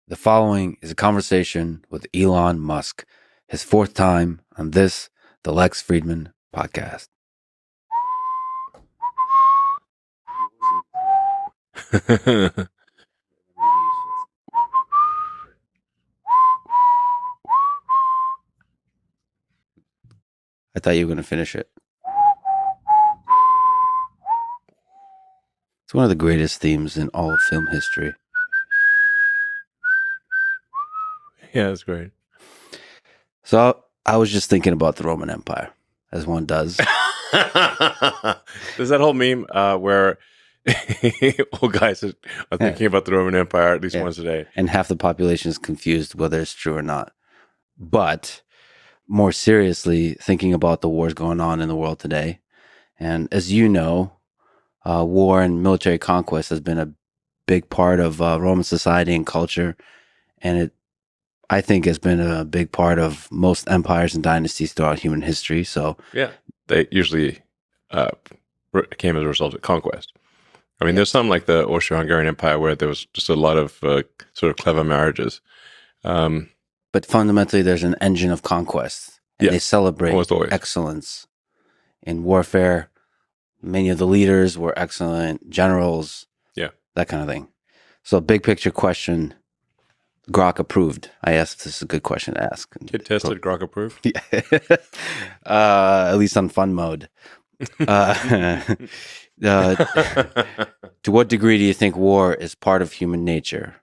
The following is a conversation with Elon Musk, his fourth time on this, the Lex Friedman podcast. I thought you were going to finish it. It's one of the greatest themes in all of film history. Yeah, that's great. So I was just thinking about the Roman Empire, as one does. There's that whole meme where old guys are thinking about the Roman Empire at least once a day. And half the population is confused whether it's true or not. But more seriously, thinking about the wars going on in the world today. And as you know, war and military conquest has been a big part of Roman society and culture. And it, I think, has been a big part of most empires and dynasties throughout human history. So yeah, they usually came as a result of conquest. I mean, there's some like the Austro-Hungarian Empire where there was just a lot of sort of clever marriages. But fundamentally, there's an engine of conquest. And they celebrate excellence in warfare. Many of the leaders were excellent generals. Yeah. That kind of thing. So big picture question, Grok approved. I asked if this is a good question to ask. Kid tested, Grok approved? Yeah. At least on fun mode. To what degree do you think war is part of human nature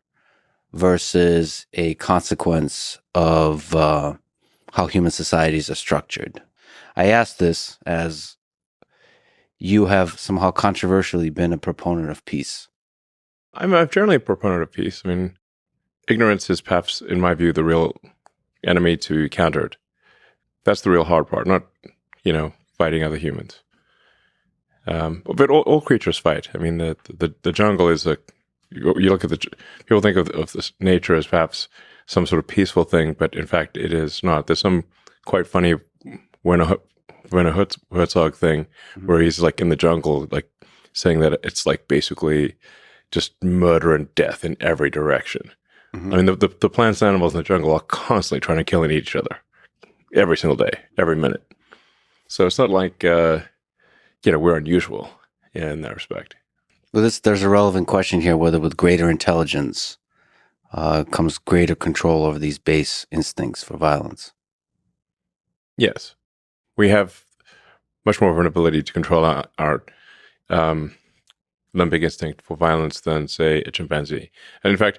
versus a consequence of how human societies are structured? I ask this as you have somehow controversially been a proponent of peace. I'm generally a proponent of peace. I mean, ignorance is perhaps, in my view, the real enemy to be countered. That's the real hard part, not, fighting other humans. But all creatures fight. I mean, the jungle is you look at people think of this nature as perhaps some sort of peaceful thing, but in fact it is not. There's some quite funny Werner Herzog thing where he's like in the jungle, like saying that it's like basically just murder and death in every direction. I mean, the plants and animals in the jungle are constantly trying to kill and eat each other every single day, every minute. So it's not like we're unusual in that respect. Well, there's a relevant question here, whether with greater intelligence comes greater control over these base instincts for violence. Yes. We have much more of an ability to control our limbic instinct for violence than, say, a chimpanzee. And in fact,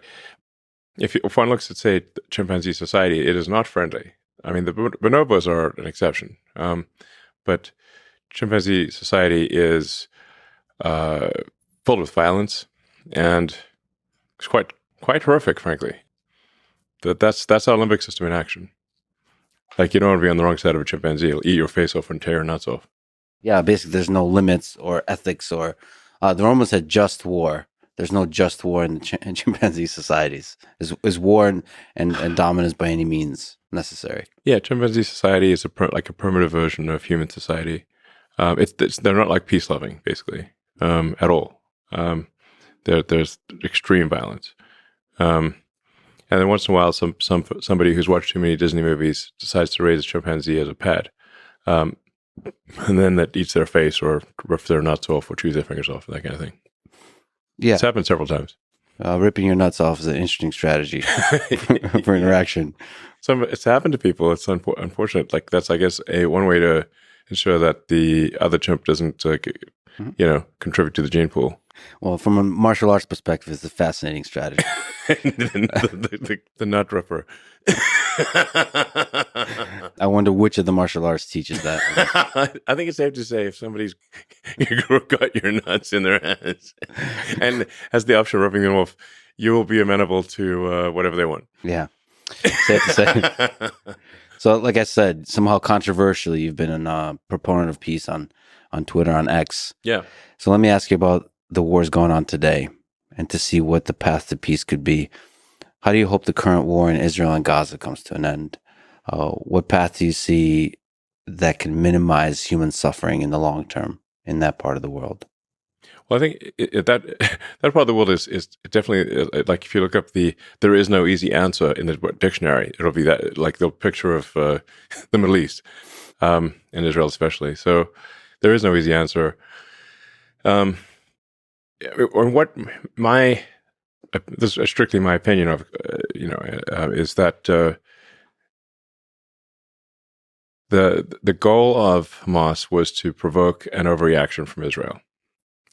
if one looks at, say, chimpanzee society, it is not friendly. I mean, the bonobos are an exception. But chimpanzee society is filled with violence, and it's quite horrific, frankly. That's our limbic system in action. Like, you don't want to be on the wrong side of a chimpanzee. It'll eat your face off and tear your nuts off. Yeah, basically there's no limits or ethics or... the Romans had just war. There's no just war in the chimpanzee societies. Is war and dominance by any means necessary? Yeah, chimpanzee society is like a primitive version of human society. They're not like peace-loving, basically, at all. There's extreme violence. And then once in a while, somebody who's watched too many Disney movies decides to raise a chimpanzee as a pet, and then that eats their face or rips their nuts off or chews their fingers off, that kind of thing. Yeah, it's happened several times. Ripping your nuts off is an interesting strategy for interaction. It's happened to people. It's unfortunate. Like, that's, I guess, one way to ensure that the other chimp doesn't, contribute to the gene pool. Well, from a martial arts perspective, it's a fascinating strategy. the nut ripper. I wonder which of the martial arts teaches that. I think it's safe to say if somebody's got your nuts in their hands and has the option of ripping them off, you will be amenable to whatever they want. Yeah, safe to say. So, like I said, somehow controversially, you've been a proponent of peace on Twitter, on X. Yeah. So let me ask you about the wars going on today and to see what the path to peace could be. How do you hope the current war in Israel and Gaza comes to an end? What path do you see that can minimize human suffering in the long term in that part of the world? Well, I think that that part of the world is definitely like if you look up there is no easy answer in the dictionary. It'll be that like the picture of the Middle East, and Israel especially. So there is no easy answer. Um, or what my this is strictly my opinion of is that the goal of Hamas was to provoke an overreaction from Israel.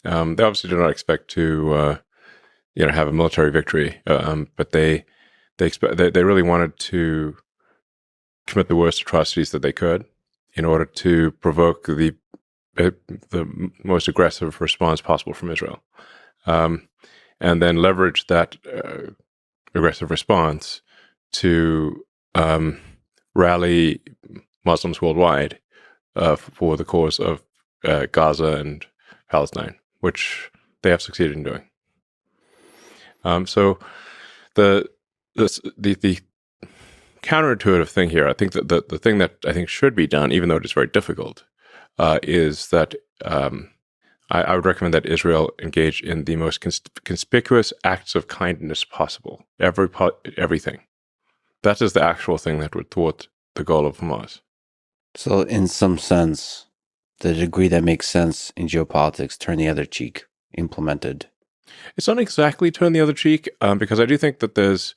They obviously do not expect to have a military victory, but they really wanted to commit the worst atrocities that they could in order to provoke the most aggressive response possible from Israel, and then leverage that aggressive response to rally Muslims worldwide for the cause of Gaza and Palestine, which they have succeeded in doing. So the counterintuitive thing here, I think that the thing that I think should be done, even though it is very difficult, is that I would recommend that Israel engage in the most conspicuous acts of kindness possible. Everything. That is the actual thing that would thwart the goal of Hamas. So, in some sense, the degree that makes sense in geopolitics, turn the other cheek, implemented. It's not exactly turn the other cheek, because I do think that there's,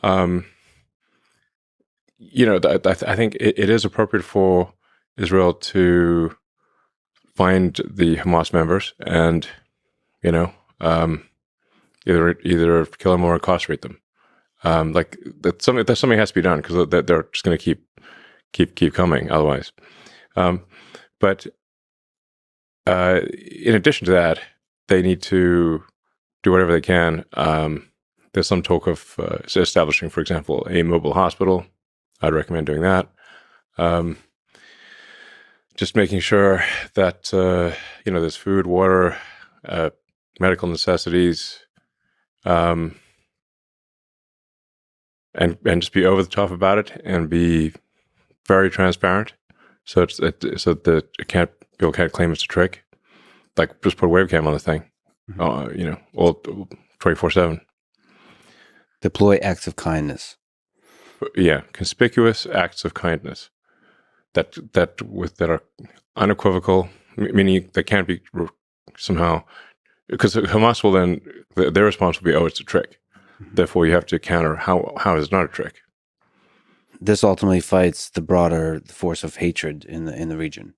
I think it is appropriate for Israel to find the Hamas members and, either kill them or incarcerate them. Like that's something has to be done because they're just going to keep coming otherwise. But in addition to that, they need to do whatever they can. There's some talk of establishing, for example, a mobile hospital. I'd recommend doing that. Just making sure that there's food, water, medical necessities, and just be over the top about it and be very transparent, so that people can't claim it's a trick. Like just put a webcam on the thing, all 24/7. Deploy acts of kindness. Yeah, conspicuous acts of kindness that are unequivocal, meaning they can't be somehow, because Hamas will then their response will be, "Oh, it's a trick." Mm-hmm. Therefore, you have to counter how is it not a trick. This ultimately fights the broader force of hatred in the region.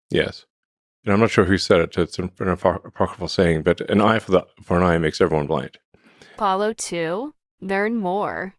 Yes, and I'm not sure who said it. It's an apocryphal saying, but an eye for an eye makes everyone blind. Follow to learn more.